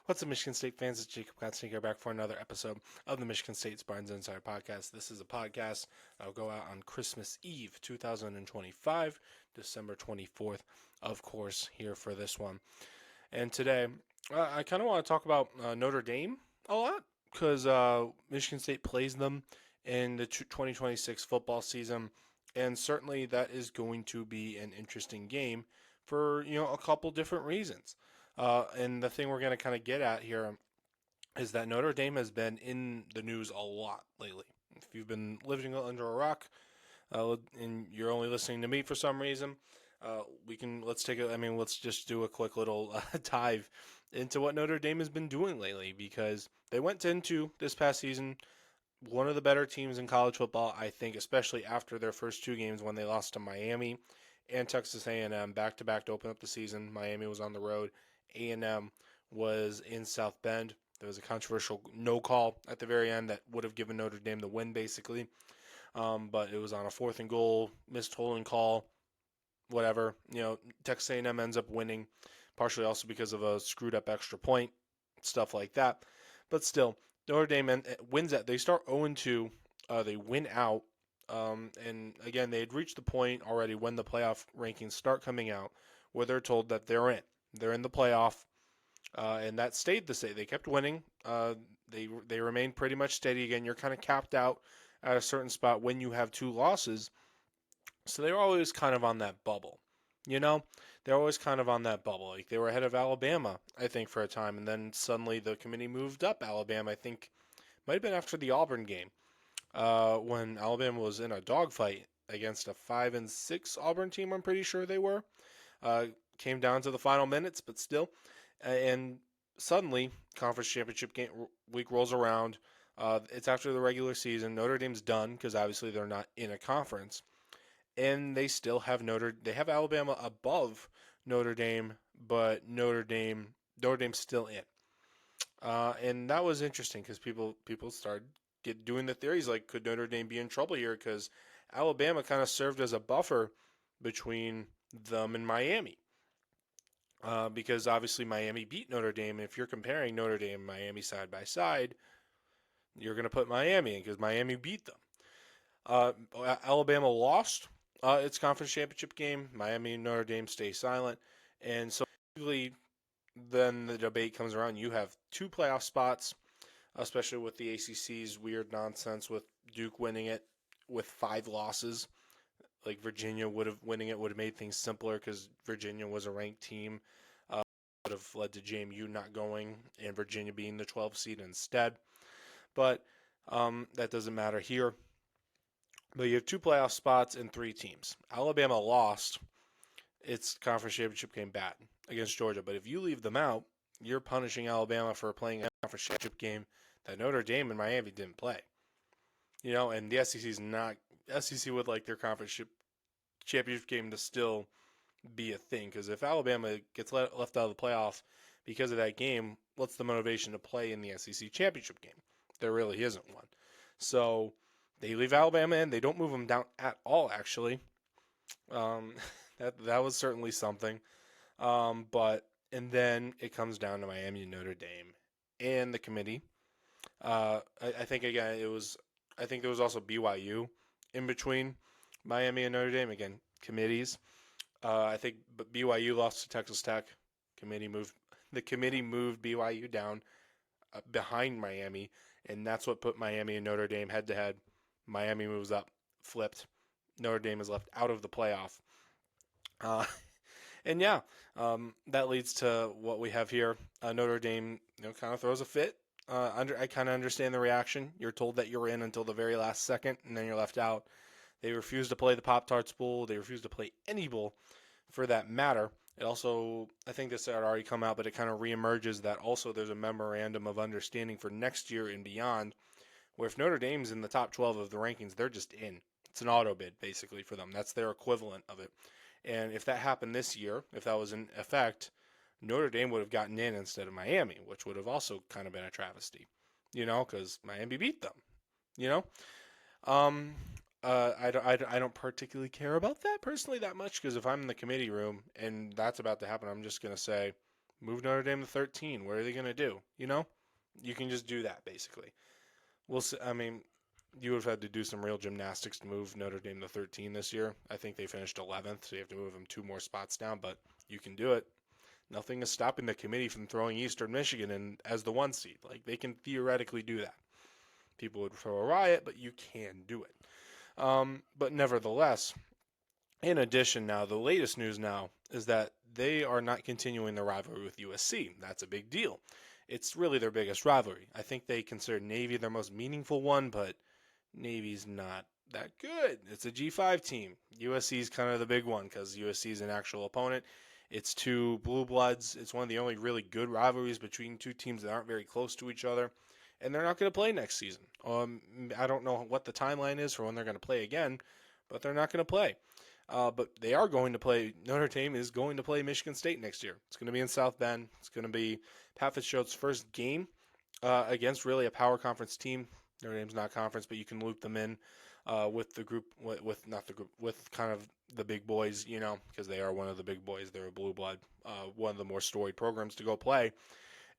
What's up, Michigan State fans? It's Jacob Constantine here back for another episode of the Michigan State Spartans Insider Podcast. This is a podcast that will go out on Christmas Eve, 2025, December 24th, of course, here for this one. And today, I kind of want to talk about Notre Dame a lot because Michigan State plays them in the 2026 football season, and certainly that is going to be an interesting game for a couple different reasons. And the thing we're going to kind of get at here is that Notre Dame has been in the news a lot lately. If you've been living under a rock and you're only listening to me for some reason, let's just do a quick little dive into what Notre Dame has been doing lately, because they went into this past season one of the better teams in college football, I think, especially after their first two games when they lost to Miami and Texas A&M back to back to open up the season. Miami was on the road. A&M was in South Bend. There was a controversial no call at the very end that would have given Notre Dame the win, basically. But it was on a 4th and goal, missed holding call, whatever. Texas A&M ends up winning, partially also because of a screwed up extra point, stuff like that. But still, Notre Dame wins that. They start 0-2. They win out. And again, they had reached the point already when the playoff rankings start coming out where they're told that they're in. They're in the playoff, and that stayed the same. They kept winning. They remained pretty much steady. Again, you're kind of capped out at a certain spot when you have two losses. So they were always kind of on that bubble. They're always kind of on that bubble. Like, they were ahead of Alabama, I think, for a time, and then suddenly the committee moved up Alabama. I think might have been after the Auburn game, when Alabama was in a dogfight against a 5-6 Auburn team. I'm pretty sure they were. Came down to the final minutes, but still. And suddenly, conference championship week rolls around. It's after the regular season. Notre Dame's done because obviously they're not in a conference, and they still have They have Alabama above Notre Dame, but Notre Dame's still in. And that was interesting because people started doing the theories like, could Notre Dame be in trouble here? Because Alabama kind of served as a buffer between them and Miami. Because obviously Miami beat Notre Dame. If you're comparing Notre Dame and Miami side by side, you're going to put Miami in because Miami beat them. Alabama lost its conference championship game. Miami and Notre Dame stay silent. And so basically, then the debate comes around. You have two playoff spots, especially with the ACC's weird nonsense with Duke winning it with 5 losses. Like, Virginia would have made things simpler because Virginia was a ranked team. Would have led to JMU not going and Virginia being the 12th seed instead. But that doesn't matter here. But you have 2 playoff spots and 3 teams. Alabama lost its conference championship game bad against Georgia. But if you leave them out, you're punishing Alabama for playing a conference championship game that Notre Dame and Miami didn't play. And the SEC's not. SEC would like their conference championship game to still be a thing, because if Alabama gets left out of the playoff because of that game, what's the motivation to play in the SEC championship game? There really isn't one. So they leave Alabama in. They don't move them down at all, actually. That was certainly something. And then it comes down to Miami and Notre Dame and the committee. I think again I think there was also BYU in between Miami and Notre Dame. Again, committees. I think BYU lost to Texas Tech. The committee moved BYU down behind Miami, and that's what put Miami and Notre Dame head to head. Miami moves up, flipped. Notre Dame is left out of the playoff. And yeah, that leads to what we have here. Notre Dame, kind of throws a fit. I kind of understand the reaction. You're told that you're in until the very last second, and then you're left out. They refuse to play the Pop-Tarts Bowl. They refuse to play any bowl for that matter. It also, I think this had already come out, but it kind of reemerges that also there's a memorandum of understanding for next year and beyond, where if Notre Dame's in the top 12 of the rankings, they're just in. It's an auto bid, basically, for them. That's their equivalent of it. And if that happened this year, if that was in effect, Notre Dame would have gotten in instead of Miami, which would have also kind of been a travesty, because Miami beat them, I don't particularly care about that personally that much, because if I'm in the committee room and that's about to happen, I'm just going to say, Move Notre Dame to 13. What are they going to do? You can just do that basically. We'll see. I mean, you would have had to do some real gymnastics to move Notre Dame to 13 this year. I think they finished 11th, so you have to move them 2 more spots down, but you can do it. Nothing is stopping the committee from throwing Eastern Michigan in as the 1 seed. Like, they can theoretically do that. People would throw a riot, but you can do it. But nevertheless, in addition, now the latest news now is that they are not continuing the rivalry with USC. That's a big deal. It's really their biggest rivalry. I think they consider Navy their most meaningful one, but Navy's not that good. It's a G5 team. USC is kind of the big one because USC is an actual opponent. It's two blue bloods. It's one of the only really good rivalries between two teams that aren't very close to each other. And they're not going to play next season. I don't know what the timeline is for when they're going to play again, but they're not going to play. But they are going to play. Notre Dame is going to play Michigan State next year. It's going to be in South Bend. It's going to be Pat Fitzgerald's first game against really a power conference team. Notre Dame's not conference, but you can loop them in with the group, with kind of the big boys, because they are one of the big boys. They're a blue blood, one of the more storied programs to go play.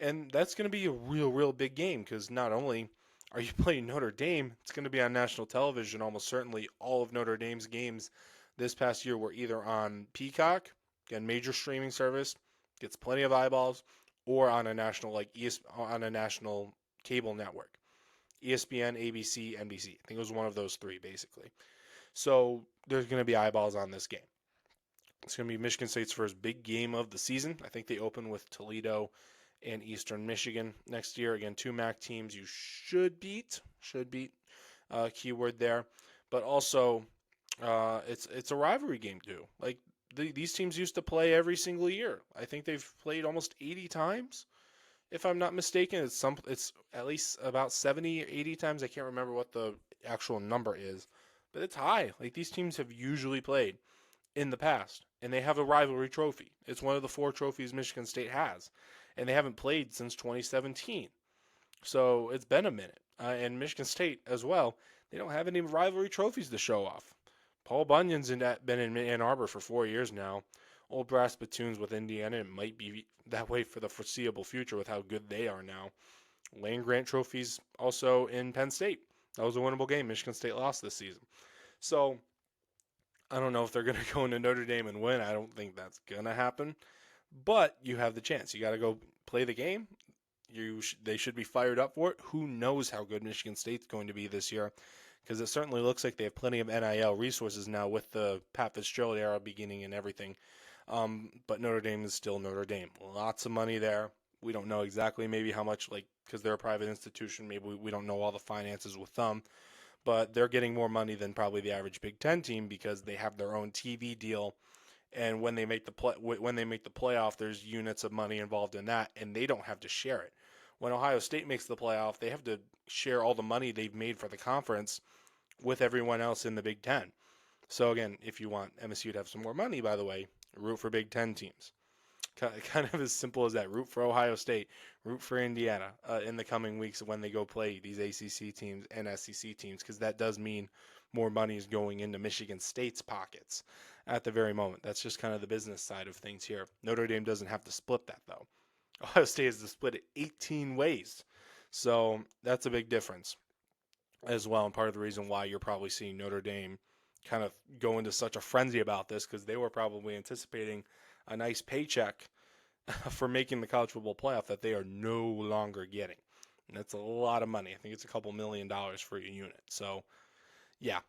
And that's going to be a real big game because not only are you playing Notre Dame, it's going to be on national television. Almost certainly all of Notre Dame's games this past year were either on Peacock, again, major streaming service, gets plenty of eyeballs, or on a national on a national cable network. ESPN, ABC, NBC. I think it was one of those three, basically. So there's going to be eyeballs on this game. It's going to be Michigan State's first big game of the season. I think they open with Toledo and Eastern Michigan next year. Again, two MAC teams you should beat. Keyword there. But also, it's a rivalry game too. Like these teams used to play every single year. I think they've played almost 80 times. If I'm not mistaken, it's at least about 70 or 80 times. I can't remember what the actual number is, but it's high. Like these teams have usually played in the past, and they have a rivalry trophy. It's one of the 4 trophies Michigan State has, and they haven't played since 2017. So it's been a minute. And Michigan State as well, they don't have any rivalry trophies to show off. Paul Bunyan's been in Ann Arbor for 4 years now. Old brass spittoons with Indiana. It might be that way for the foreseeable future with how good they are now. Lane Grant trophies also in Penn State. That was a winnable game. Michigan State lost this season. So I don't know if they're going to go into Notre Dame and win. I don't think that's going to happen. But you have the chance. You got to go play the game. They should be fired up for it. Who knows how good Michigan State's going to be this year? Because it certainly looks like they have plenty of NIL resources now with the Pat Fitzgerald era beginning and everything. But Notre Dame is still Notre Dame. Lots of money there. We don't know exactly maybe how much, because they're a private institution, maybe we don't know all the finances with them. But they're getting more money than probably the average Big Ten team because they have their own TV deal. And when they make the playoff, there's units of money involved in that, and they don't have to share it. When Ohio State makes the playoff, they have to share all the money they've made for the conference with everyone else in the Big Ten. So again, if you want MSU to have some more money, by the way, root for Big Ten teams. Kind of as simple as that. Root for Ohio State, root for Indiana in the coming weeks when they go play these ACC teams and SEC teams, because that does mean more money is going into Michigan State's pockets at the very moment. That's just kind of the business side of things here. Notre Dame doesn't have to split that, though. Ohio State has to split it 18 ways. So that's a big difference as well, and part of the reason why you're probably seeing Notre Dame kind of go into such a frenzy about this, because they were probably anticipating a nice paycheck for making the college football playoff that they are no longer getting. And that's a lot of money. I think it's a couple $1 million for a unit. So, yeah,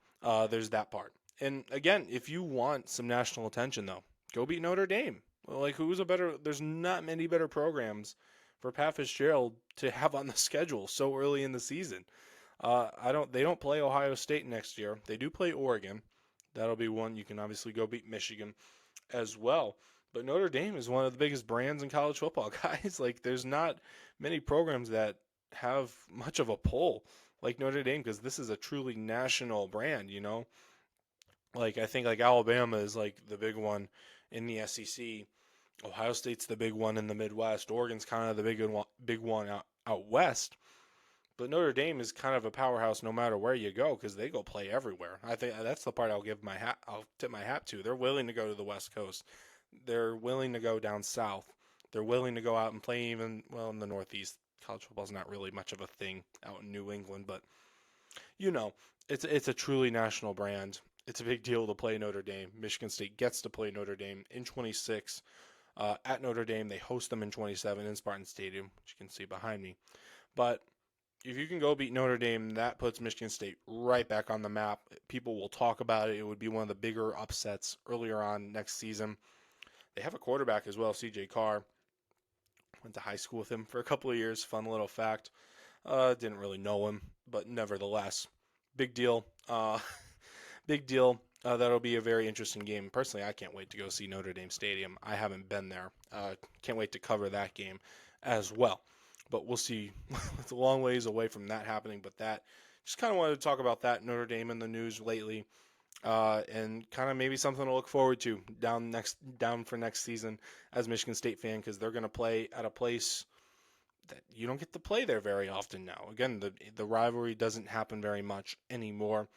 there's that part. And again, if you want some national attention, though, go beat Notre Dame. Like, there's not many better programs for Pat Fitzgerald to have on the schedule so early in the season. They don't play Ohio State next year. They do play Oregon. That'll be one. You can obviously go beat Michigan as well. But Notre Dame is one of the biggest brands in college football, guys. Like, there's not many programs that have much of a pull like Notre Dame, because this is a truly national brand, Like, I think like Alabama is like the big one in the SEC. Ohio State's the big one in the Midwest. Oregon's kind of the big one out west. But Notre Dame is kind of a powerhouse no matter where you go, because they go play everywhere. I think that's the part I'll tip my hat to. They're willing to go to the West Coast. They're willing to go down south. They're willing to go out and play even, well, in the Northeast. College football is not really much of a thing out in New England, but you know, it's a truly national brand. It's a big deal to play Notre Dame. Michigan State gets to play Notre Dame in 26 at Notre Dame. They host them in 27 in Spartan Stadium, which you can see behind me. But if you can go beat Notre Dame, that puts Michigan State right back on the map. People will talk about it. It would be one of the bigger upsets earlier on next season. They have a quarterback as well, C.J. Carr. Went to high school with him for a couple of years. Fun little fact. Didn't really know him, but nevertheless, big deal. Big deal. That'll be a very interesting game. Personally, I can't wait to go see Notre Dame Stadium. I haven't been there. Can't wait to cover that game as well. But we'll see. It's a long ways away from that happening, but that just kind of wanted to talk about that Notre Dame in the news lately, and kind of maybe something to look forward to down for next season as Michigan State fan, because they're going to play at a place that you don't get to play there very often now. Again, the rivalry doesn't happen very much anymore,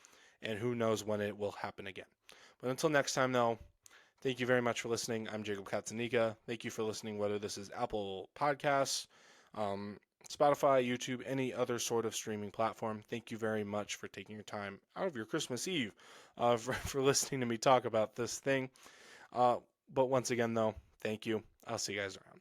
and who knows when it will happen again. But until next time, though, thank you very much for listening. I'm Jacob Katzanika. Thank you for listening, whether this is Apple Podcasts, Spotify, YouTube, any other sort of streaming platform. Thank you very much for taking your time out of your Christmas Eve for listening to me talk about this thing. But once again, though, thank you. I'll see you guys around.